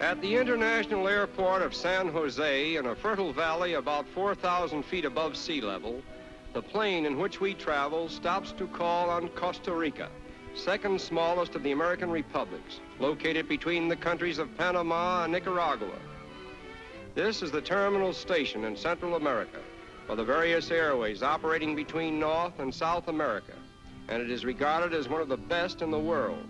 At the international airport of San Jose, in a fertile valley about 4,000 feet above sea level, the plane in which we travel stops to call on Costa Rica, second smallest of the American republics, located between the countries of Panama and Nicaragua. This is the terminal station in Central America for the various airways operating between North and South America, and it is regarded as one of the best in the world.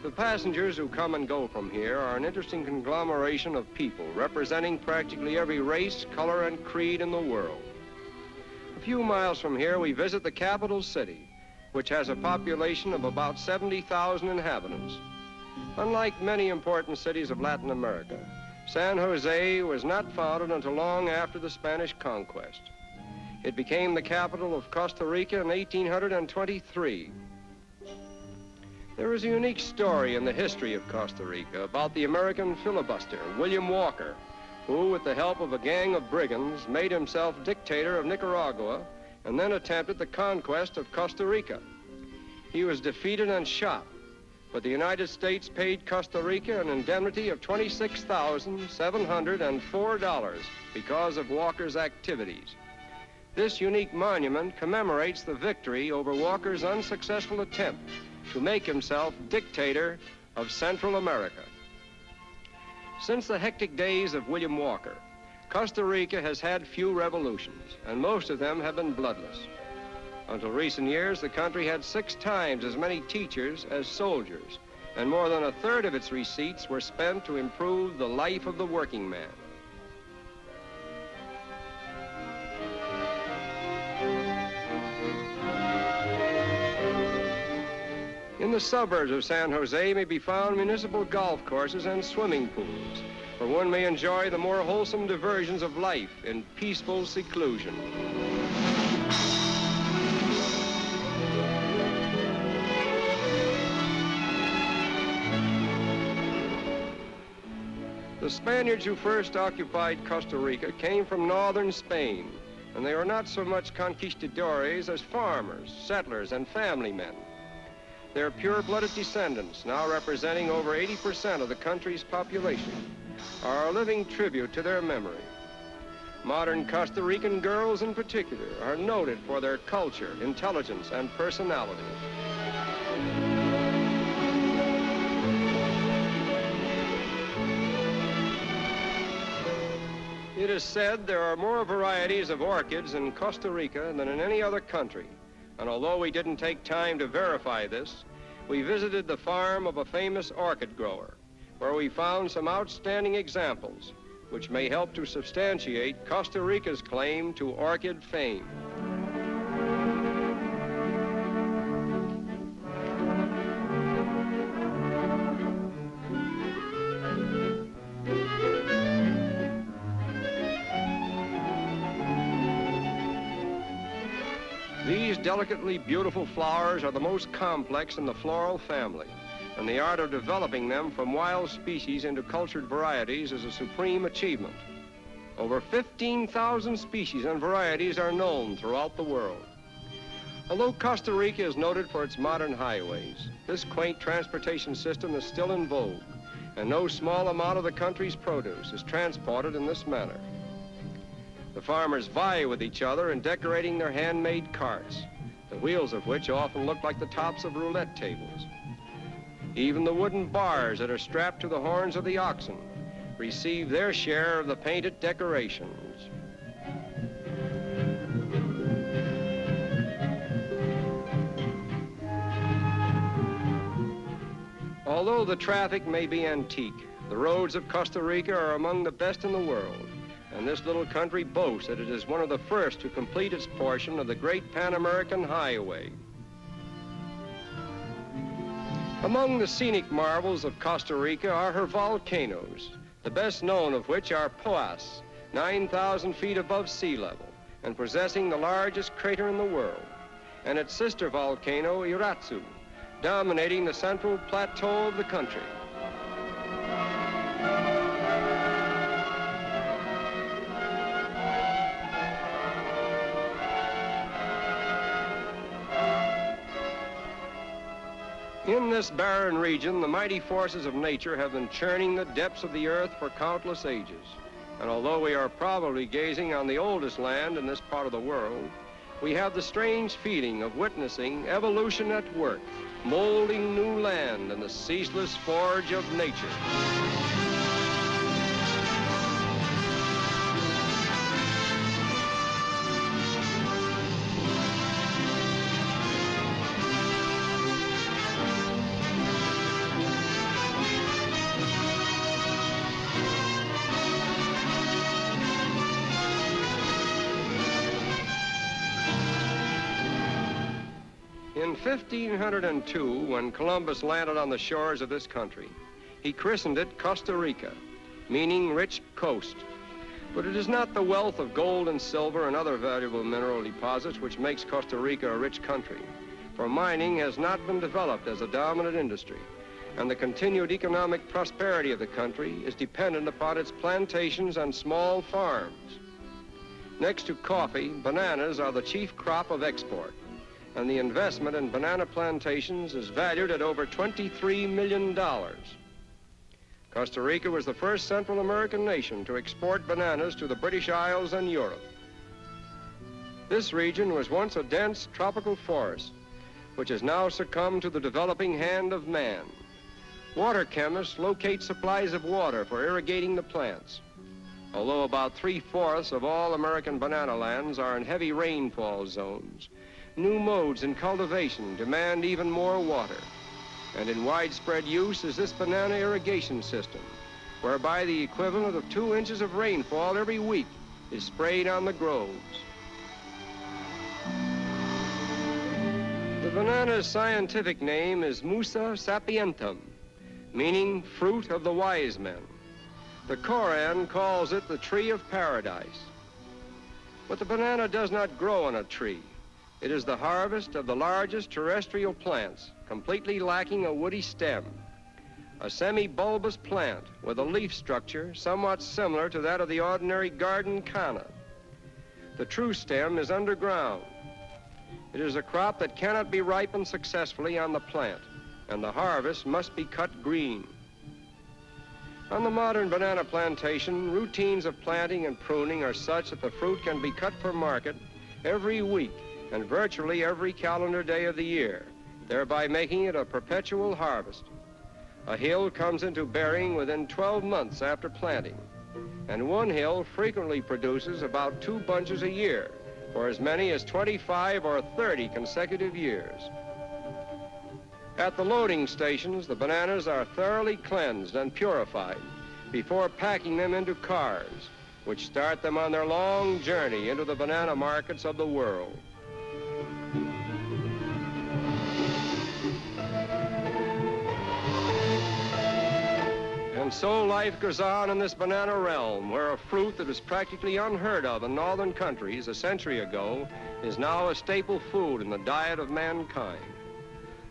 The passengers who come and go from here are an interesting conglomeration of people representing practically every race, color, and creed in the world. A few miles from here, we visit the capital city, which has a population of about 70,000 inhabitants. Unlike many important cities of Latin America, San Jose was not founded until long after the Spanish conquest. It became the capital of Costa Rica in 1823. There is a unique story in the history of Costa Rica about the American filibuster, William Walker, who, with the help of a gang of brigands, made himself dictator of Nicaragua and then attempted the conquest of Costa Rica. He was defeated and shot, but the United States paid Costa Rica an indemnity of $26,704 because of Walker's activities. This unique monument commemorates the victory over Walker's unsuccessful attempt to make himself dictator of Central America. Since the hectic days of William Walker, Costa Rica has had few revolutions, and most of them have been bloodless. Until recent years, the country had 6 times as many teachers as soldiers, and more than a third of its receipts were spent to improve the life of the working man. In the suburbs of San Jose may be found municipal golf courses and swimming pools, where one may enjoy the more wholesome diversions of life in peaceful seclusion. The Spaniards who first occupied Costa Rica came from northern Spain, and they were not so much conquistadores as farmers, settlers, and family men. Their pure-blooded descendants, now representing over 80% of the country's population, are a living tribute to their memory. Modern Costa Rican girls in particular are noted for their culture, intelligence, and personality. It is said there are more varieties of orchids in Costa Rica than in any other country. And although we didn't take time to verify this, we visited the farm of a famous orchid grower, where we found some outstanding examples, which may help to substantiate Costa Rica's claim to orchid fame. These delicately beautiful flowers are the most complex in the floral family, and the art of developing them from wild species into cultured varieties is a supreme achievement. Over 15,000 species and varieties are known throughout the world. Although Costa Rica is noted for its modern highways, this quaint transportation system is still in vogue, and no small amount of the country's produce is transported in this manner. The farmers vie with each other in decorating their handmade carts, the wheels of which often look like the tops of roulette tables. Even the wooden bars that are strapped to the horns of the oxen receive their share of the painted decorations. Although the traffic may be antique, the roads of Costa Rica are among the best in the world. And this little country boasts that it is one of the first to complete its portion of the Great Pan-American Highway. Among the scenic marvels of Costa Rica are her volcanoes, the best known of which are Poas, 9,000 feet above sea level, and possessing the largest crater in the world, and its sister volcano, Iratsu, dominating the central plateau of the country. In In this barren region, the mighty forces of nature have been churning the depths of the earth for countless ages. And although we are probably gazing on the oldest land in this part of the world, we have the strange feeling of witnessing evolution at work, molding new land in the ceaseless forge of nature. In 1502, when Columbus landed on the shores of this country, he christened it Costa Rica, meaning rich coast. But it is not the wealth of gold and silver and other valuable mineral deposits which makes Costa Rica a rich country, for mining has not been developed as a dominant industry, and the continued economic prosperity of the country is dependent upon its plantations and small farms. Next to coffee, bananas are the chief crop of export, and the investment in banana plantations is valued at over $23 million. Costa Rica was the first Central American nation to export bananas to the British Isles and Europe. This region was once a dense tropical forest, which has now succumbed to the developing hand of man. Water chemists locate supplies of water for irrigating the plants. Although about 3/4 of all American banana lands are in heavy rainfall zones, new modes in cultivation demand even more water. And in widespread use is this banana irrigation system, whereby the equivalent of 2 inches of rainfall every week is sprayed on the groves. The banana's scientific name is Musa sapientum, meaning fruit of the wise men. The Koran calls it the tree of paradise. But the banana does not grow on a tree. It is the harvest of the largest terrestrial plants, completely lacking a woody stem. A semi-bulbous plant with a leaf structure somewhat similar to that of the ordinary garden canna. The true stem is underground. It is a crop that cannot be ripened successfully on the plant, and the harvest must be cut green. On the modern banana plantation, routines of planting and pruning are such that the fruit can be cut for market every week and virtually every calendar day of the year, thereby making it a perpetual harvest. A hill comes into bearing within 12 months after planting, and one hill frequently produces about 2 bunches a year for as many as 25 or 30 consecutive years. At the loading stations, the bananas are thoroughly cleansed and purified before packing them into cars, which start them on their long journey into the banana markets of the world. And so life goes on in this banana realm, where a fruit that was practically unheard of in northern countries a century ago is now a staple food in the diet of mankind.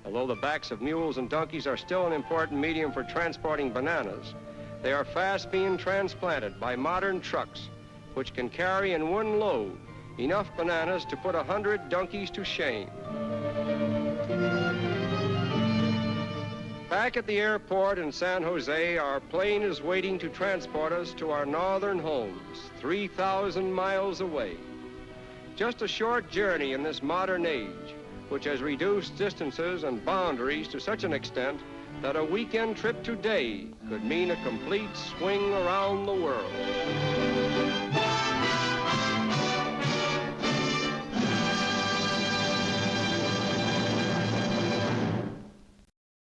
Although the backs of mules and donkeys are still an important medium for transporting bananas, they are fast being transplanted by modern trucks, which can carry in one load enough bananas to put 100 donkeys to shame. Back at the airport in San Jose, our plane is waiting to transport us to our northern homes, 3,000 miles away. Just a short journey in this modern age, which has reduced distances and boundaries to such an extent that a weekend trip today could mean a complete swing around the world.